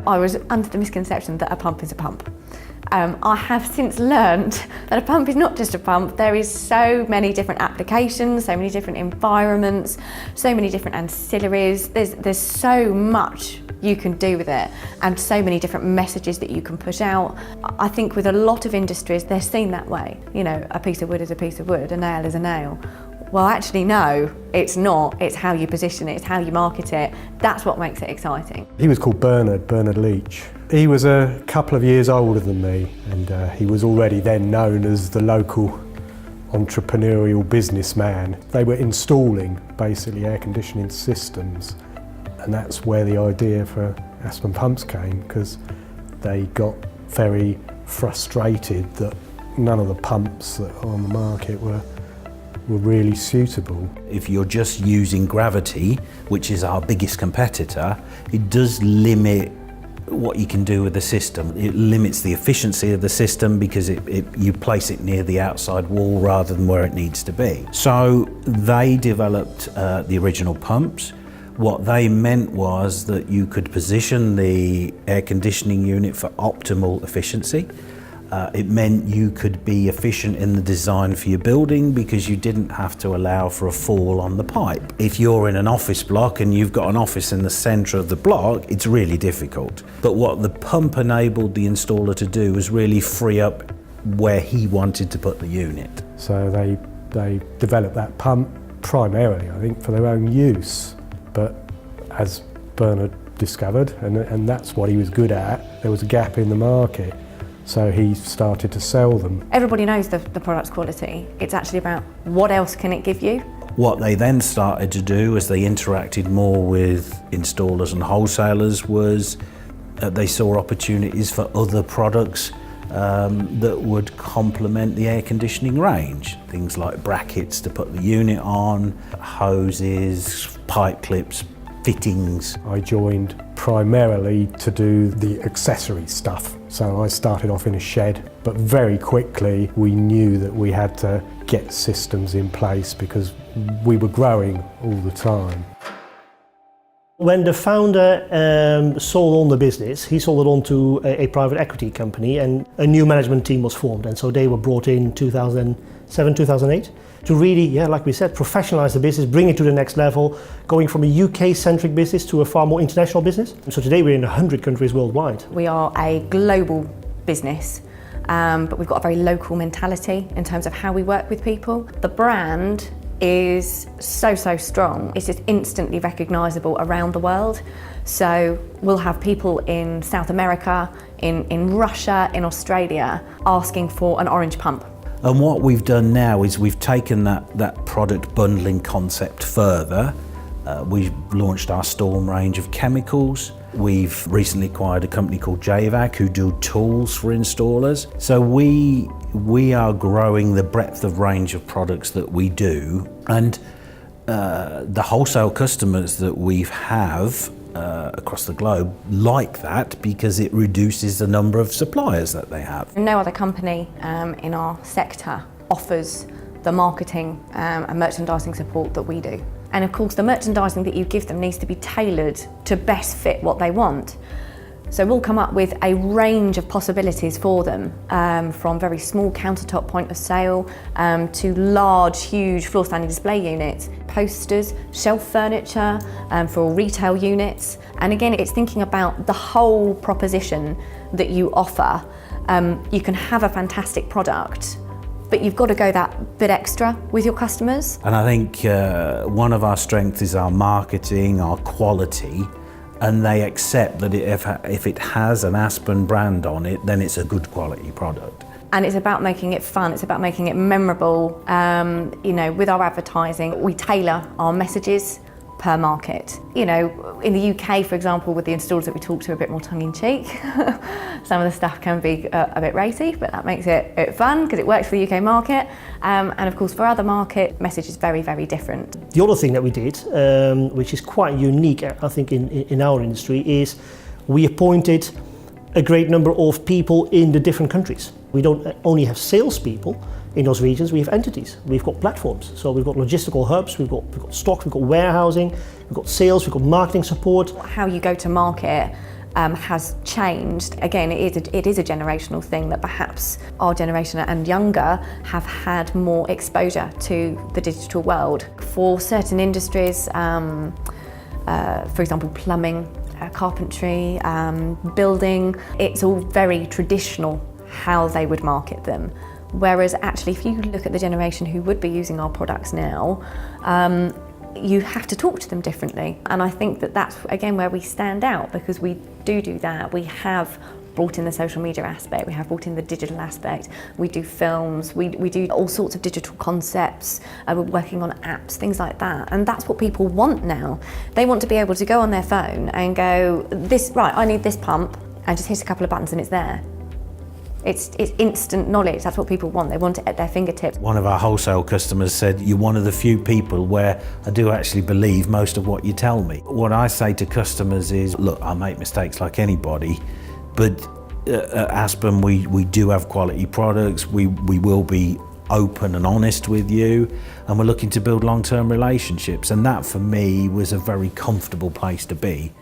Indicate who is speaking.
Speaker 1: I was under the misconception that a pump is a pump. I have since learned that a pump is not just a pump. There is so many different applications, so many different environments, so many different ancillaries. There's so much you can do with it and so many different messages that you can put out. I think with a lot of industries, they're seen that way. You know, a piece of wood is a piece of wood, a nail is a nail. Well, actually, no, it's not. It's how you position it, it's how you market it. That's what makes it exciting.
Speaker 2: He was called Bernard Leach. He was a couple of years older than me, and he was already then known as the local entrepreneurial businessman. They were installing basically air conditioning systems, and that's where the idea for Aspen Pumps came, because they got very frustrated that none of the pumps that are on the market were really suitable.
Speaker 3: If you're just using gravity, which is our biggest competitor, it does limit what you can do with the system. It limits the efficiency of the system because you place it near the outside wall rather than where it needs to be. So they developed the original pumps. What they meant was that you could position the air conditioning unit for optimal efficiency. It meant you could be efficient in the design for your building because you didn't have to allow for a fall on the pipe. If you're in an office block and you've got an office in the centre of the block, it's really difficult. But what the pump enabled the installer to do was really free up where he wanted to put the unit.
Speaker 2: So they developed that pump primarily, I think, for their own use. But as Bernard discovered, and that's what he was good at, there was a gap in the market. So he started to sell them. Everybody
Speaker 1: knows the product's quality. It's actually about what else can it give you.
Speaker 3: What they then started to do as they interacted more with installers and wholesalers was they saw opportunities for other products that would complement the air conditioning range. Things like brackets to put the unit on, hoses, pipe clips, fittings.
Speaker 2: I joined primarily to do the accessory stuff. So I started off in a shed, but very quickly we knew that we had to get systems in place because we were growing all the time.
Speaker 4: When the founder sold on the business, he sold it on to a private equity company, and a new management team was formed. And so they were brought in 2007, 2008 to really, like we said, professionalize the business, bring it to the next level, going from a UK-centric business to a far more international business. And so today we're in 100 countries worldwide.
Speaker 1: We are a global business, but we've got a very local mentality in terms of how we work with people. The brand is so strong. It's just instantly recognisable around the world. So we'll have people in South America, in Russia, in Australia, asking for an orange pump.
Speaker 3: And what we've done now is we've taken that product bundling concept further. We've launched our Storm range of chemicals. We've recently acquired a company called JVAC who do tools for installers. So we are growing the breadth of range of products that we do, and the wholesale customers that we have across the globe like that because it reduces the number of suppliers that they have.
Speaker 1: No other company in our sector offers the marketing and merchandising support that we do. And of course the merchandising that you give them needs to be tailored to best fit what they want. So we'll come up with a range of possibilities for them, from very small countertop point of sale to large, huge floor standing display units, posters, shelf furniture for retail units. And again, it's thinking about the whole proposition that you offer. You can have a fantastic product, but you've got to go that bit extra with your customers.
Speaker 3: And I think one of our strengths is our marketing, our quality, and they accept that if it has an Aspen brand on it, then it's a good quality product.
Speaker 1: And it's about making it fun, it's about making it memorable. With our advertising, we tailor our messages per market. In the UK, for example, with the installers that we talk to, a bit more tongue-in-cheek. Some of the stuff can be a bit racy, but that makes it fun because it works for the UK market. And of course, for other market, message is very, very different.
Speaker 4: The other thing that we did, which is quite unique, I think, in our industry, is we appointed a great number of people in the different countries. We don't only have salespeople in those regions, we have entities, we've got platforms. So we've got logistical hubs, we've got stock, we've got warehousing, we've got sales, we've got marketing support.
Speaker 1: How you go to market has changed. Again, it is a generational thing that perhaps our generation and younger have had more exposure to the digital world. For certain industries, for example, plumbing, carpentry, building, it's all very traditional how they would market them. Whereas actually, if you look at the generation who would be using our products now, you have to talk to them differently. And I think that that's, again, where we stand out, because we do that. We have brought in the social media aspect, we have brought in the digital aspect, we do films, we do all sorts of digital concepts, we're working on apps, things like that. And that's what people want now. They want to be able to go on their phone and go, I need this pump, and just hit a couple of buttons and it's there. It's instant knowledge. That's what people want. They want it at their fingertips.
Speaker 3: One of our wholesale customers said, you're one of the few people where I do actually believe most of what you tell me. What I say to customers is, look, I make mistakes like anybody, but at Aspen we do have quality products. We will be open and honest with you, and we're looking to build long-term relationships. And that for me was a very comfortable place to be.